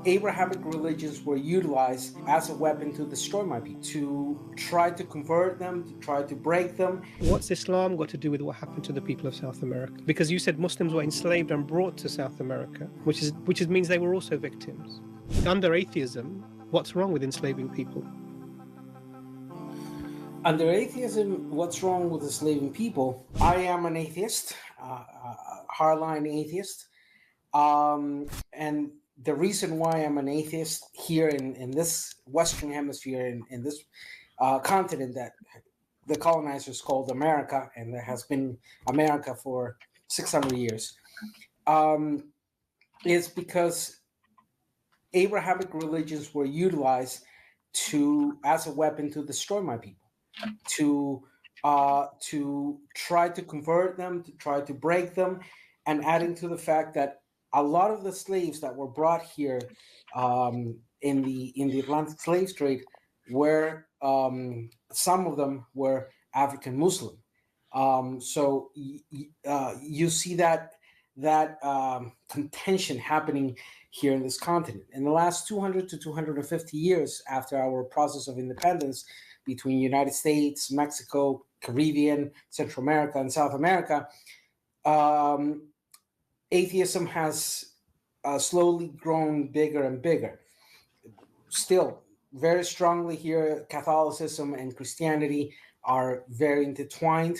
Abrahamic religions were utilized as a weapon to destroy my people, to try to convert them, to try to break them. What's Islam got to do with what happened to the people of South America? Because you said Muslims were enslaved and brought to South America, which means they were also victims. Under atheism, what's wrong with enslaving people? Under atheism, what's wrong with enslaving people? I am an atheist, hardline atheist, and the reason why I'm an atheist here in this Western Hemisphere, in this continent that the colonizers called America, and that has been America for 600 years, is because Abrahamic religions were utilized as a weapon to destroy my people, to try to convert them, to try to break them, and adding to the fact that a lot of the slaves that were brought here in the Atlantic slave trade were some of them were African Muslim. So you see that contention happening here in this continent. In the last 200 to 250 years after our process of independence between United States, Mexico, Caribbean, Central America, and South America, atheism has slowly grown bigger and bigger. Still, very strongly here, Catholicism and Christianity are very intertwined.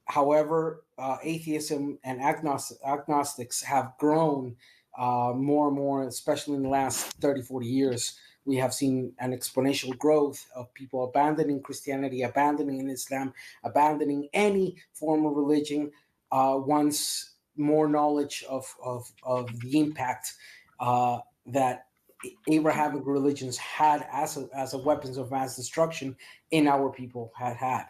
However, atheism and agnostics have grown more and more, especially in the last 30, 40 years. We have seen an exponential growth of people abandoning Christianity, abandoning Islam, abandoning any form of religion once more knowledge of the impact that Abrahamic religions had as a weapons of mass destruction in our people had.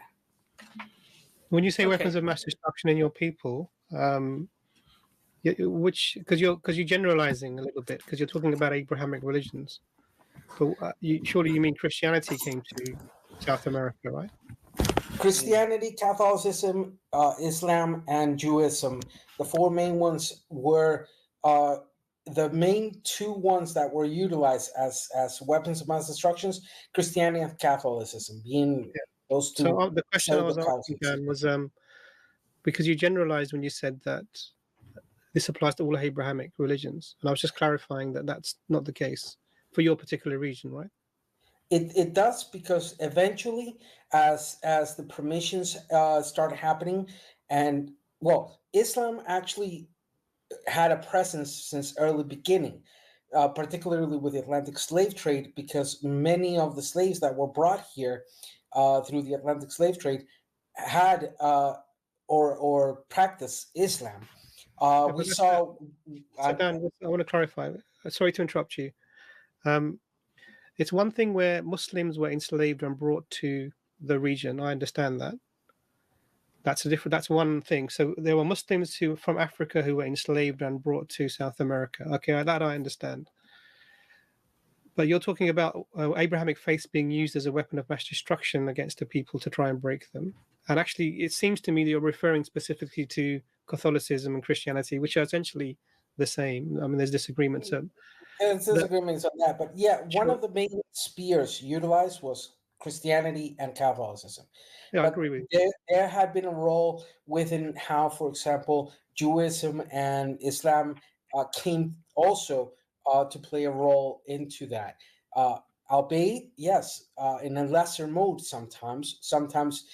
When you say weapons of mass destruction in your people, because you're generalizing a little bit, because you're talking about Abrahamic religions, but surely you mean Christianity came to South America, right? Christianity, Catholicism, Islam, and Judaism. The four main ones were the main two ones that were utilized as weapons of mass destructions. Christianity and Catholicism being those two. So the question I was asking was because you generalized when you said that this applies to all Abrahamic religions, and I was just clarifying that that's not the case for your particular region, right? It does, because eventually, as the permissions started happening, and Islam actually had a presence since early beginning, particularly with the Atlantic slave trade, because many of the slaves that were brought here through the Atlantic slave trade had or practiced Islam. We saw. Dan, I want to clarify. Sorry to interrupt you. It's one thing where Muslims were enslaved and brought to the region. I understand that. That's one thing. So there were Muslims from Africa who were enslaved and brought to South America. Okay, that I understand. But you're talking about Abrahamic faith being used as a weapon of mass destruction against the people to try and break them. And actually, it seems to me that you're referring specifically to Catholicism and Christianity, which are essentially the same. I mean, there's disagreements. There's disagreements on that, but one of the main spears utilized was Christianity and Catholicism. Yeah, I agree with you. There had been a role within how, for example, Judaism and Islam came also to play a role into that. Albeit, yes, in a lesser mode sometimes. Sometimes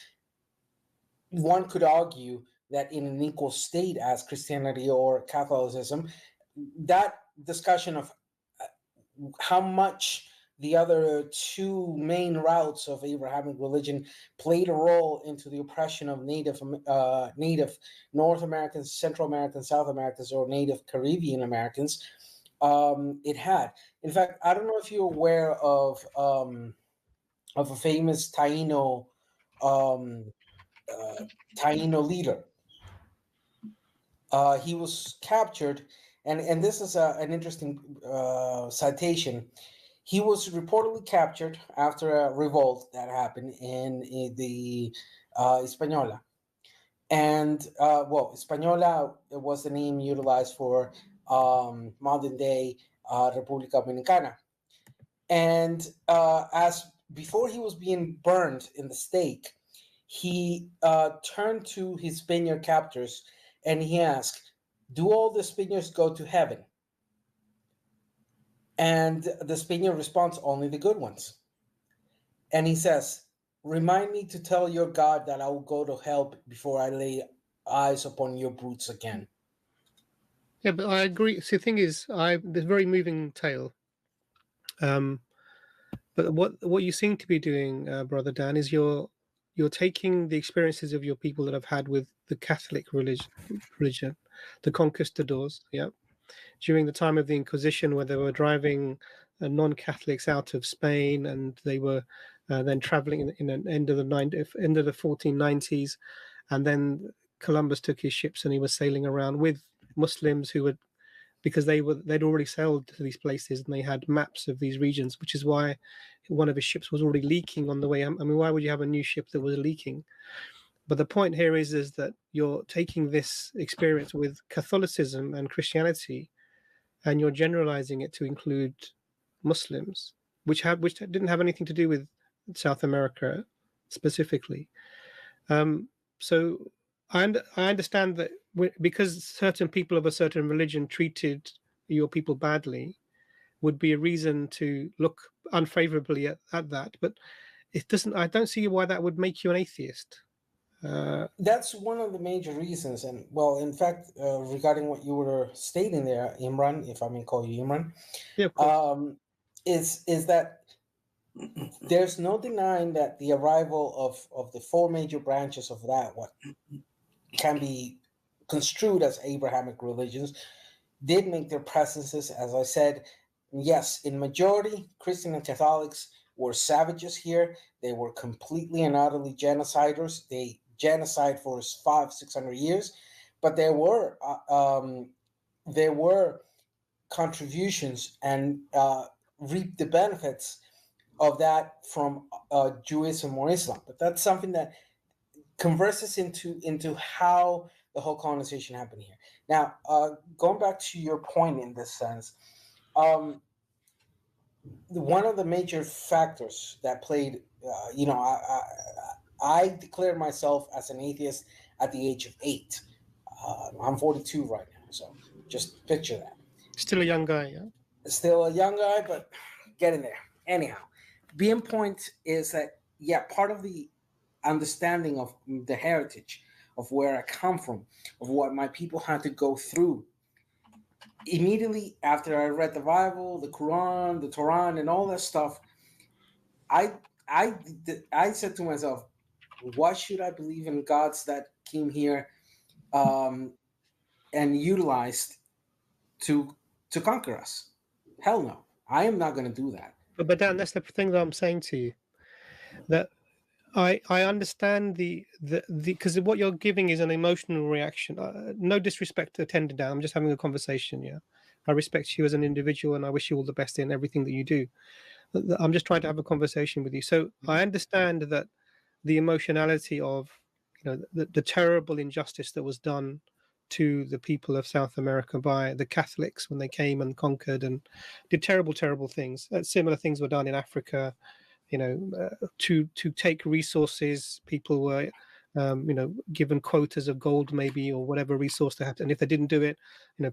one could argue that in an equal state as Christianity or Catholicism, that discussion of how much the other two main routes of Abrahamic religion played a role into the oppression of native North Americans, Central Americans, South Americans, or native Caribbean Americans, it had. In fact, I don't know if you're aware of a famous Taino leader. He was captured, and this is an interesting citation. He was reportedly captured after a revolt that happened in the Española. And, Española was the name utilized for modern day República Dominicana. And as before he was being burned in the stake, he turned to his Spaniard captors and he asked, "Do all the Spaniards go to heaven?" And the Spaniard responds, "Only the good ones." And he says, "Remind me to tell your God that I will go to hell before I lay eyes upon your brutes again." Yeah, but I agree. So the thing is, there's a very moving tale. But what you seem to be doing, Brother Dan, is you're taking the experiences of your people that have had with the Catholic religion, the conquistadors, yeah, during the time of the Inquisition, where they were driving non-Catholics out of Spain, and they were then traveling in an end of the 1490s, and then Columbus took his ships and he was sailing around with Muslims who would, because they'd already sailed to these places and they had maps of these regions, which is why one of his ships was already leaking on the way. I mean, why would you have a new ship that was leaking? But the point here is that you're taking this experience with Catholicism and Christianity, and you're generalizing it to include Muslims, which didn't have anything to do with South America specifically. So I understand that because certain people of a certain religion treated your people badly would be a reason to look unfavorably at that, but it doesn't. I don't see why that would make you an atheist. That's one of the major reasons. And well, in fact, regarding what you were stating there, Imran, if I may call you Imran, Yeah, of course. Is that there's no denying that the arrival of the four major branches of that, what can be construed as Abrahamic religions, did make their presences, as I said, yes, in majority, Christian and Catholics were savages here. They were completely and utterly genociders. They genocide for 500-600 years, but there were contributions and reaped the benefits of that from Judaism or Islam. But that's something that converses into how the whole colonization happened here. Now, going back to your point in this sense, one of the major factors that played, I declared myself as an atheist at the age of 8. I'm 42 right now, so just picture that. Still a young guy, yeah. Still a young guy, but getting there. Anyhow, being point is that, yeah, part of the understanding of the heritage of where I come from, of what my people had to go through. Immediately after I read the Bible, the Quran, the Torah, and all that stuff, I said to myself, why should I believe in gods that came here and utilized to conquer us? Hell no. I am not going to do that. But Dan, that's the thing that I'm saying to you, that I understand the because what you're giving is an emotional reaction. No disrespect to attending down. I'm just having a conversation. Yeah, I respect you as an individual, and I wish you all the best in everything that you do. I'm just trying to have a conversation with you. So I understand that the emotionality of the terrible injustice that was done to the people of South America by the Catholics when they came and conquered and did terrible, terrible things. Similar things were done in Africa. To take resources, people were, given quotas of gold maybe or whatever resource they had, and if they didn't do it,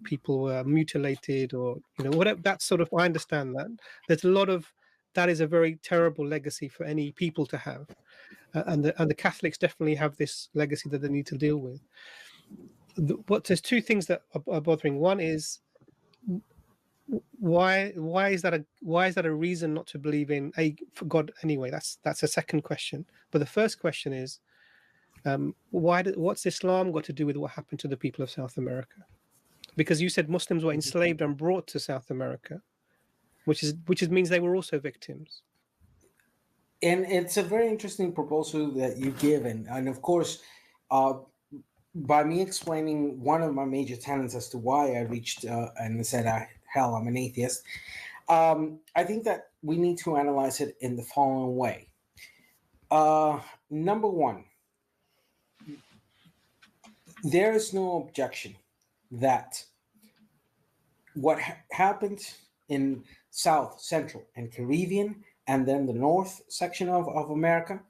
people were mutilated or whatever. That sort of, I understand that. There's a lot of that is a very terrible legacy for any people to have, and the Catholics definitely have this legacy that they need to deal with. There's two things that are bothering. One is, why is that a reason not to believe in for God anyway? That's a second question. But the first question is, what's Islam got to do with what happened to the people of South America? Because you said Muslims were enslaved and brought to South America, which means they were also victims. And it's a very interesting proposal that you give, and of course, by me explaining one of my major tenets as to why I reached and said, hell, I'm an atheist, I think that we need to analyze it in the following way. Number one, there is no objection that what happened in South, Central, and Caribbean, and then the North section of America,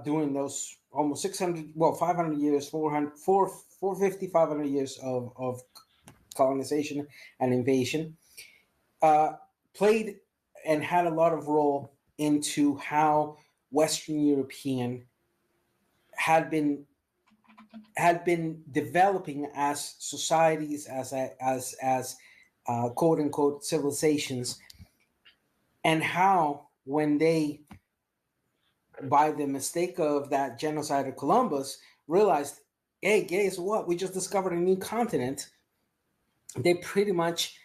during those almost 600, well, 500 years, 450, 500 years of colonization and invasion, played and had a lot of role into how Western European had been developing as societies, as quote unquote civilizations, and how when they, by the mistake of that genocide of Columbus, realized, hey, guess what? We just discovered a new continent. They pretty much,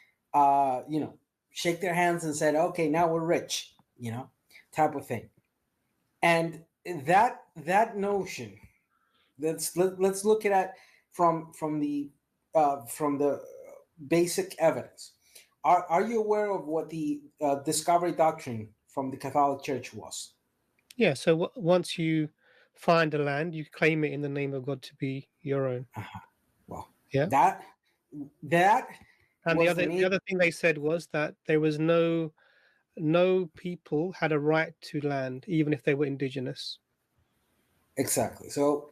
shake their hands and said, okay, now we're rich, type of thing. And that notion, let's look at it from the basic evidence. Are you aware of what the discovery doctrine from the Catholic Church was? Yeah. So once you find a land, you claim it in the name of God to be your own. Well, yeah. That and the other thing they said was that there was no people had a right to land, even if they were indigenous. Exactly. So,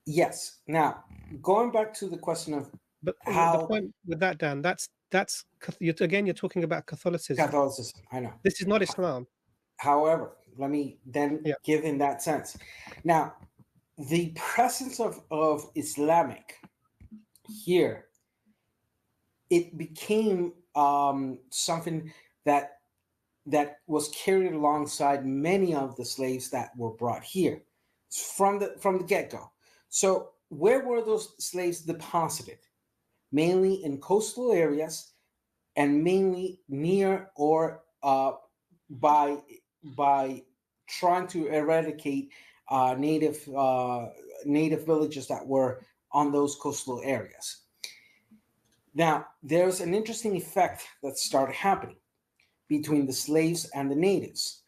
yes. Now, going back to the question of how the point with that, Dan, that's you're talking about Catholicism. Catholicism, I know. This is not Islam. However, let me then give in that sense. Now, the presence of Islamic here, it became something that was carried alongside many of the slaves that were brought here from the get-go. So where were those slaves deposited? Mainly in coastal areas, and mainly near or by trying to eradicate native villages that were on those coastal areas. Now, there's an interesting effect that started happening between the slaves and the natives.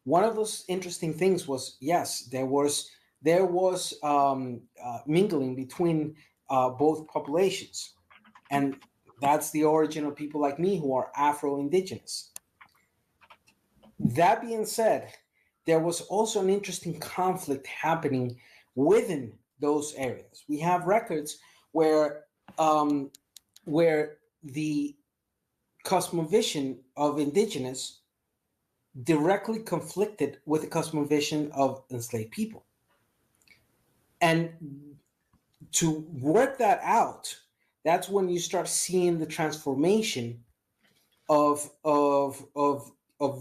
One of those interesting things was, yes, there was mingling between both populations, and that's the origin of people like me who are Afro-Indigenous. That being said, there was also an interesting conflict happening within those areas. We have records where the cosmovision of indigenous directly conflicted with the cosmovision of enslaved people. And to work that out, that's when you start seeing the transformation of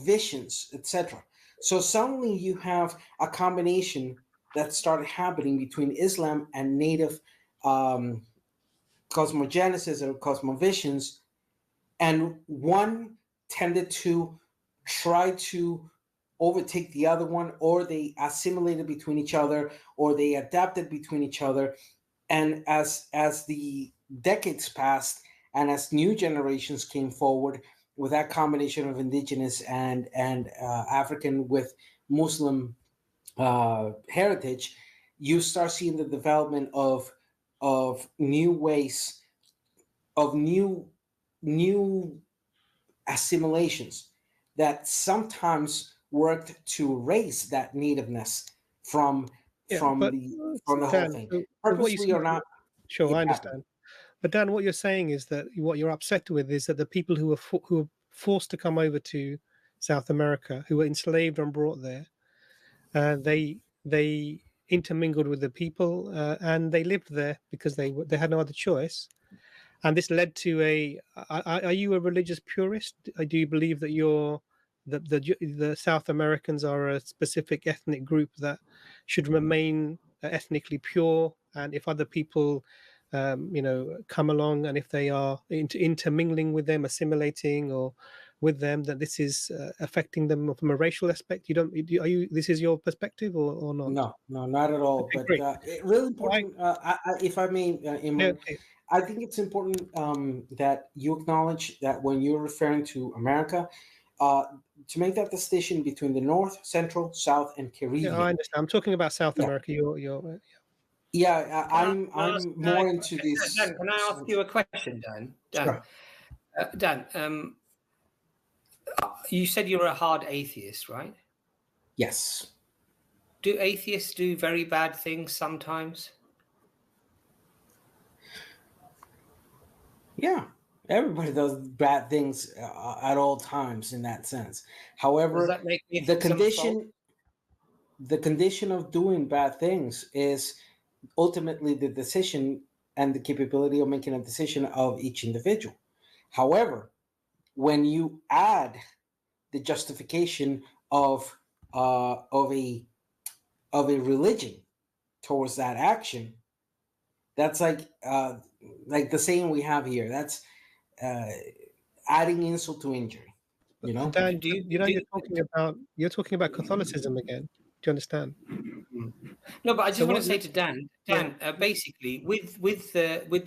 visions, etc. So suddenly you have a combination that started happening between Islam and native cosmogenesis or cosmovisions, and one tended to try to overtake the other one, or they assimilated between each other, or they adapted between each other. And as the decades passed, and as new generations came forward with that combination of indigenous and African with Muslim heritage, you start seeing the development of new ways, of new assimilations that sometimes worked to erase that nativeness from the whole thing. Purposely or not. Sure, I understand. But Dan, what you're saying is that what you're upset with is that the people who were forced to come over to South America, who were enslaved and brought there, they intermingled with the people and they lived there because they had no other choice. And this led to are you a religious purist? Do you believe that the South Americans are a specific ethnic group that should remain ethnically pure, and if other people come along, and if they are intermingling with them, assimilating or with them, that this is affecting them from a racial aspect? This is your perspective or not? No, not at all. Okay, but really important, if I may, Imran, I think it's important that you acknowledge that when you're referring to America, to make that distinction between the North, Central, South, and Caribbean. Yeah, I understand. I'm talking about South America. I'm more into this. Dan, can I ask you a question, Dan? Sure. Dan, you said you're a hard atheist, right? Yes. Do atheists do very bad things sometimes? Yeah, everybody does bad things at all times in that sense. However, Does that make the atheism false? condition of doing bad things is ultimately the decision and the capability of making a decision of each individual. However, when you add the justification of a religion towards that action, that's like the saying we have here. That's adding insult to injury. You know. Dan, Do you, you know, do you're talking about Catholicism again. Do you understand? No, but I just So want what? to say to Dan, basically, with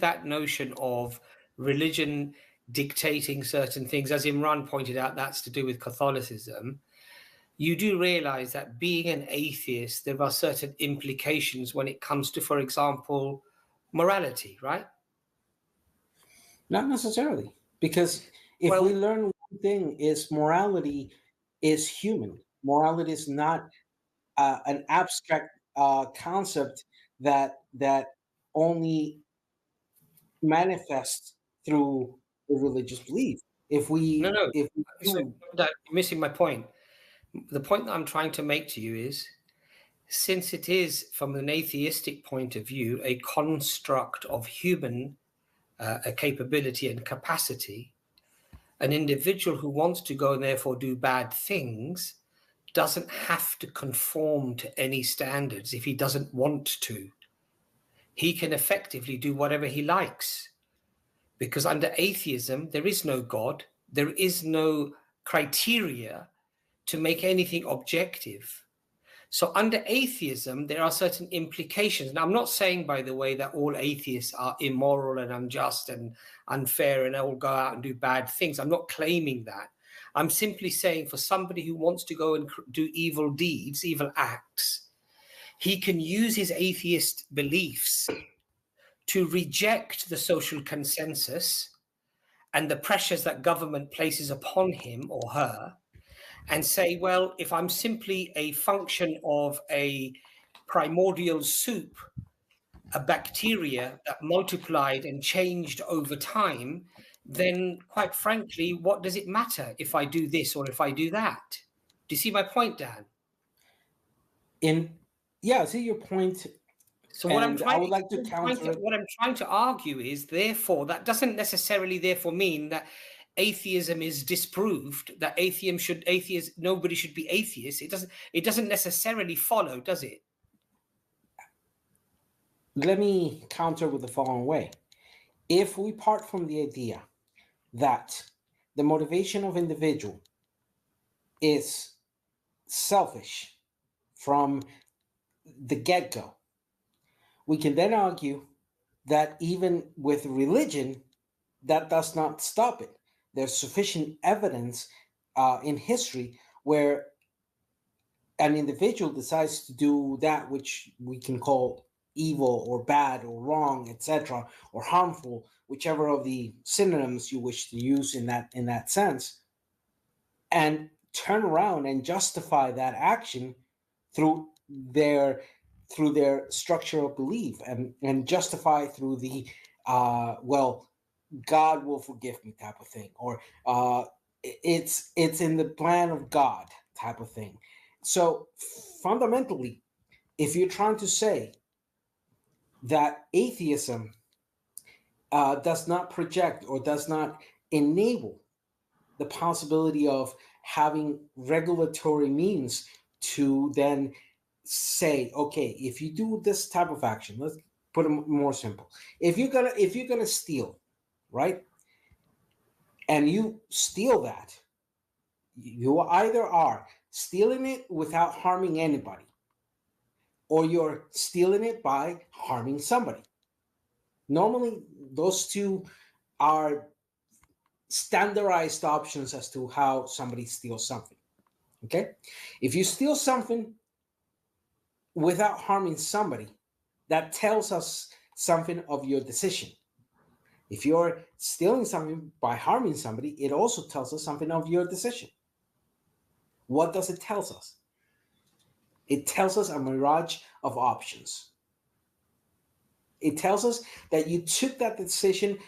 that notion of religion dictating certain things, as Imran pointed out, that's to do with Catholicism. You do realize that being an atheist, there are certain implications when it comes to, for example, morality, right? Not necessarily, because if Well- we learn one thing, is morality is human. Morality is not an abstract concept that only manifests through the religious belief. If we No. if we So do, Dan, you're missing my point. The point that I'm trying to make to you is, since it is, from an atheistic point of view, a construct of human a capability and capacity, an individual who wants to go and therefore do bad things doesn't have to conform to any standards if he doesn't want to. He can effectively do whatever he likes, because under atheism, there is no God, there is no criteria to make anything objective. So under atheism, there are certain implications. And I'm not saying, by the way, that all atheists are immoral and unjust and unfair and all go out and do bad things. I'm not claiming that. I'm simply saying, for somebody who wants to go and do evil deeds, evil acts, he can use his atheist beliefs to reject the social consensus and the pressures that government places upon him or her, and say, well, if I'm simply a function of a primordial soup, a bacteria that multiplied and changed over time, then quite frankly, what does it matter if I do this or if I do that? Do you see my point, Dan? I see your point. So what I'm I would like to counter. what I'm trying to argue is, therefore, that doesn't necessarily therefore mean that atheism is disproved, that nobody should be atheist. It doesn't necessarily follow, does it? Let me counter with the following way. If we part from the idea that the motivation of individual is selfish from the get-go, we can then argue that even with religion, that does not stop it. There's sufficient evidence in history where an individual decides to do that which we can call evil or bad or wrong, etc., or harmful, whichever of the synonyms you wish to use in that sense, and turn around and justify that action through their structure of belief, and justify through the well, God will forgive me type of thing, or it's in the plan of God type of thing. So fundamentally, if you're trying to say that atheism does not project or does not enable the possibility of having regulatory means to then say, okay, if you do this type of action, let's put it more simple. If you're gonna steal, right, and you steal that, you either are stealing it without harming anybody, or you're stealing it by harming somebody. Normally, those two are standardized options as to how somebody steals something. Okay? If you steal something without harming somebody, that tells us something of your decision. If you're stealing something by harming somebody, it also tells us something of your decision. What does it tell us? It tells us a mirage of options. It tells us that you took that decision.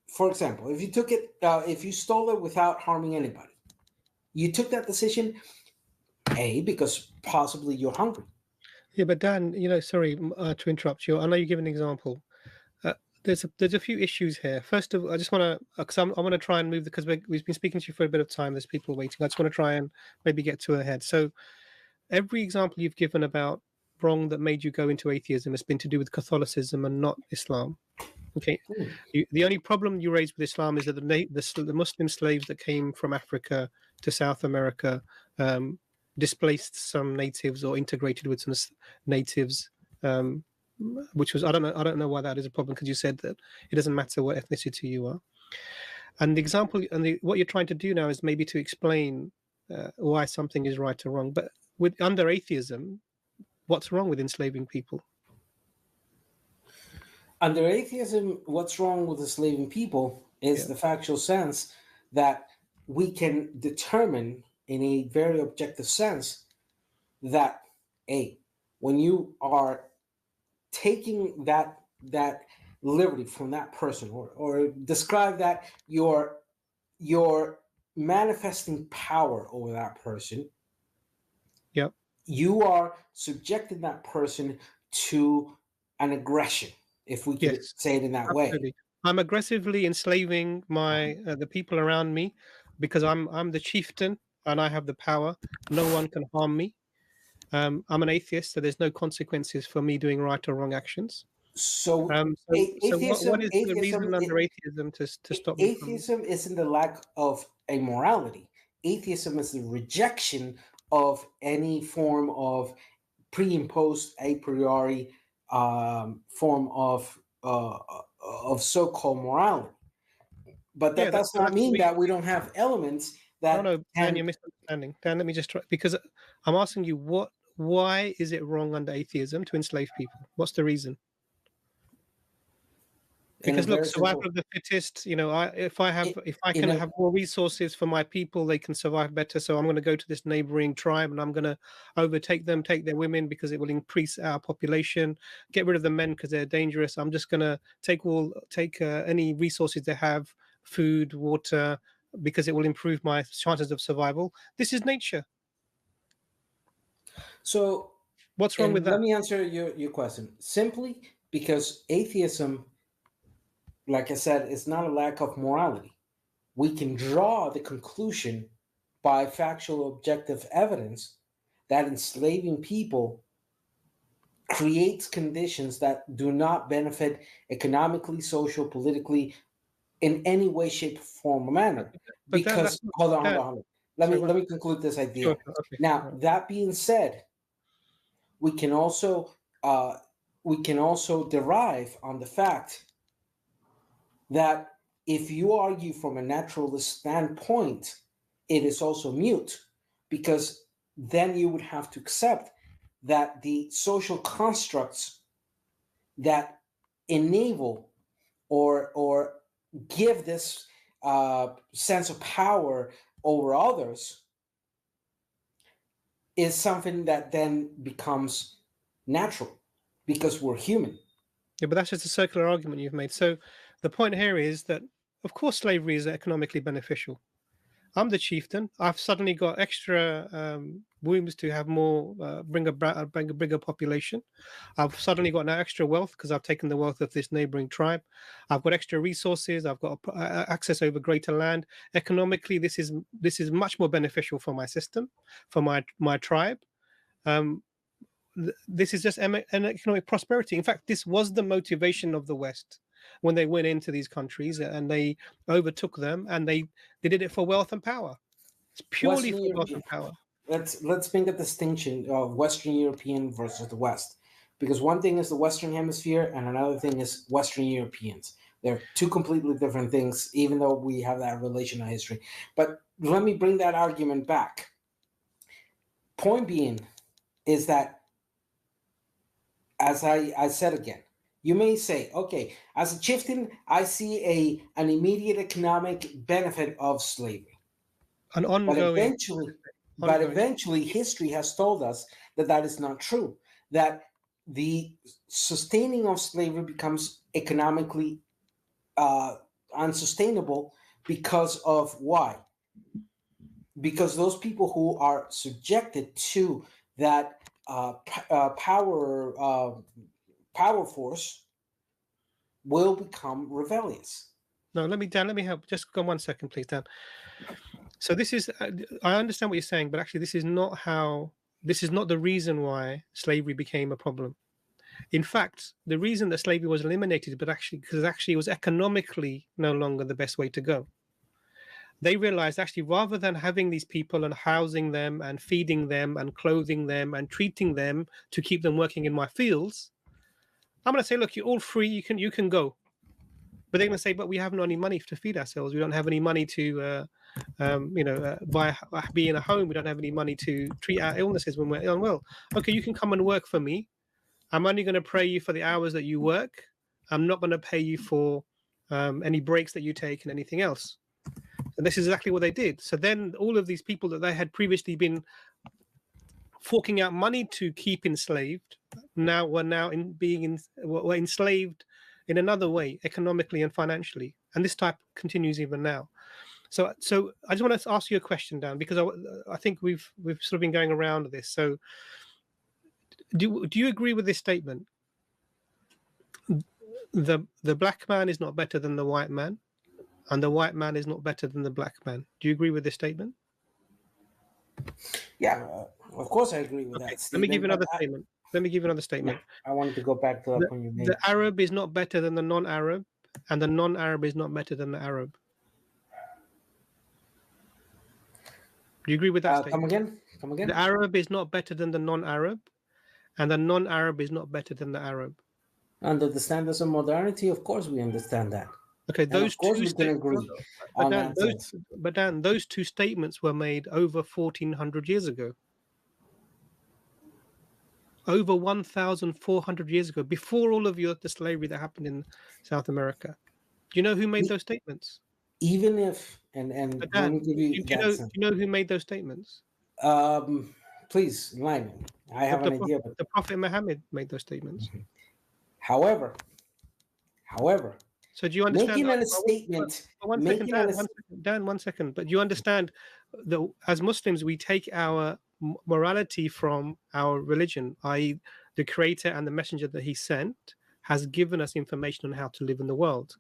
For example, if you took it, if you stole it without harming anybody, you took that decision, because possibly you're hungry. Yeah, but Dan, sorry to interrupt you. I know you give an example. There's a few issues here. First of all, I just want to, because I want to try and move, because we've been speaking to you for a bit of time. There's people waiting. I just want to try and maybe get to ahead. So every example you've given about wrong that made you go into atheism has been to do with Catholicism and not Islam. Okay. The only problem you raised with Islam is that the Muslim slaves that came from Africa to South America displaced some natives or integrated with some natives, which was I don't know why that is a problem, because you said that it doesn't matter what ethnicity you are. And the example and what you're trying to do now is maybe to explain why something is right or wrong. But under atheism, what's wrong with enslaving people? Under atheism, what's wrong with enslaving people is the factual sense that we can determine in a very objective sense that when you are taking that liberty from that person, or describe that you're manifesting power over that person, you are subjecting that person to an aggression, if we could say it in that way. I'm aggressively enslaving the people around me because I'm the chieftain and I have the power. No one can harm me. I'm an atheist, so there's no consequences for me doing right or wrong actions. So what is the reason under atheism to stop me? Atheism isn't the lack of a morality. Atheism is the rejection of any form of pre-imposed a priori form of so-called morality. But that does not mean that we don't have elements that. No, Dan, you're misunderstanding. Dan, let me just try, because I'm asking you why is it wrong under atheism to enslave people? What's the reason? Because look, survival of the fittest. If I can have more resources for my people, they can survive better. So I'm going to go to this neighboring tribe and I'm going to overtake them, take their women because it will increase our population. Get rid of the men because they're dangerous. I'm just going to take any resources they have, food, water, because it will improve my chances of survival. This is nature. So what's wrong with that? Let me answer your question. Simply because atheism, like I said, is not a lack of morality. We can draw the conclusion by factual objective evidence that enslaving people creates conditions that do not benefit economically, social, politically, in any way, shape, form, or manner. Because hold on. Let me conclude this idea. Sure. Okay. Now, that being said, we can also derive on the fact that if you argue from a naturalist standpoint, it is also mute, because then you would have to accept that the social constructs that enable or give this sense of power over others is something that then becomes natural because we're human. Yeah, but that's just a circular argument you've made. So the point here is that, of course, slavery is economically beneficial. I'm the chieftain. I've suddenly got extra wombs to have more, bring a bigger population. I've suddenly got now extra wealth because I've taken the wealth of this neighboring tribe. I've got extra resources. I've got access over greater land. Economically, this is much more beneficial for my system, for my tribe. This is just an economic prosperity. In fact, this was the motivation of the West when they went into these countries and they overtook them, and they did it for wealth and power. It's purely for wealth and power. Let's make a distinction of Western European versus the West, because one thing is the Western Hemisphere and another thing is Western Europeans. They're two completely different things, even though we have that relational history. But let me bring that argument back. Point being is that, as I said again, You may say, okay, as a chieftain, I see an immediate economic benefit of slavery. An ongoing. But eventually, history has told us that that is not true. That the sustaining of slavery becomes economically unsustainable because of why? Because those people who are subjected to that power force will become rebellious. No, let me help. Just go 1 second, please, Dan. So this is, I understand what you're saying, but actually this is not the reason why slavery became a problem. In fact, the reason that slavery was eliminated, because it was economically no longer the best way to go. They realized actually, rather than having these people and housing them and feeding them and clothing them and treating them to keep them working in my fields, I'm going to say, look, you're all free. You can go. But they're going to say, but we haven't got any money to feed ourselves. We don't have any money to, be in a home. We don't have any money to treat our illnesses when we're unwell. Okay, you can come and work for me. I'm only going to pay you for the hours that you work. I'm not going to pay you for any breaks that you take and anything else. And this is exactly what they did. So then all of these people that they had previously been forking out money to keep enslaved were enslaved in another way, economically and financially. And this type continues even now. So I just want to ask you a question, Dan, because I think we've sort of been going around this. So do you agree with this statement? The black man is not better than the white man, and the white man is not better than the black man. Do you agree with this statement? Yeah, of course I agree with that statement. Let me give you another statement. I wanted to go back to that point you made. The Arab is not better than the non-Arab, and the non-Arab is not better than the Arab. Do you agree with that statement? Come again. The Arab is not better than the non-Arab, and the non-Arab is not better than the Arab. Under the standards of modernity, of course we understand that. Okay, those two we can agree on that. But Dan, those two statements were made over 1,400 years ago. Over 1,400 years ago, before all of the slavery that happened in South America. Do you know who made those statements? Even if, and Dan, let me give you do you know who made those statements? Please, Lyman. I have an idea. The Prophet Muhammad made those statements. However, so do you understand? Making a statement. Dan, 1 second. But you understand that as Muslims, we take our morality from our religion, i.e., the Creator and the Messenger that He sent has given us information on how to live in the world.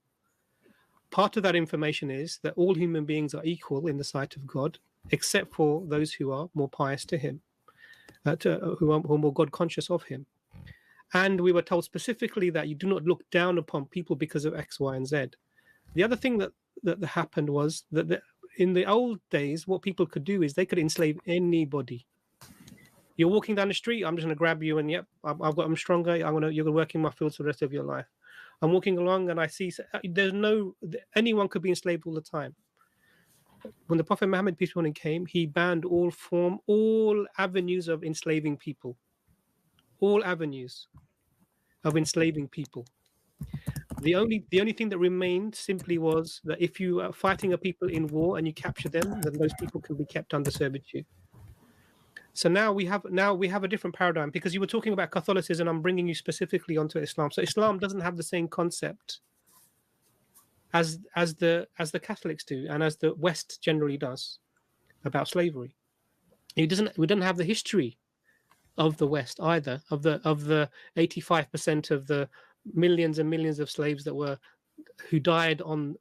Part of that information is that all human beings are equal in the sight of God, except for those who are more pious to Him, who are more God conscious of Him. And we were told specifically that you do not look down upon people because of X, Y, and Z. The other thing that happened was that in the old days, what people could do is they could enslave anybody. You're walking down the street, I'm just going to grab you, and yep, I'm stronger. You're going to work in my fields for the rest of your life. I'm walking along and I see anyone could be enslaved all the time. When the Prophet Muhammad, peace be upon him, came, he banned all avenues of enslaving people. All avenues of enslaving people. The only thing that remained simply was that if you are fighting a people in war and you capture them, then those people can be kept under servitude. So now we have a different paradigm, because you were talking about Catholicism. I'm bringing you specifically onto Islam. So Islam doesn't have the same concept as the Catholics do, and as the West generally does, about slavery. We don't have the history of the West either, of the 85% of the millions and millions of slaves who died on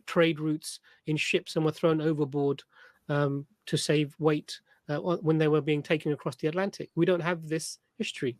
trade routes in ships and were thrown overboard to save weight when they were being taken across the Atlantic. We don't have this history.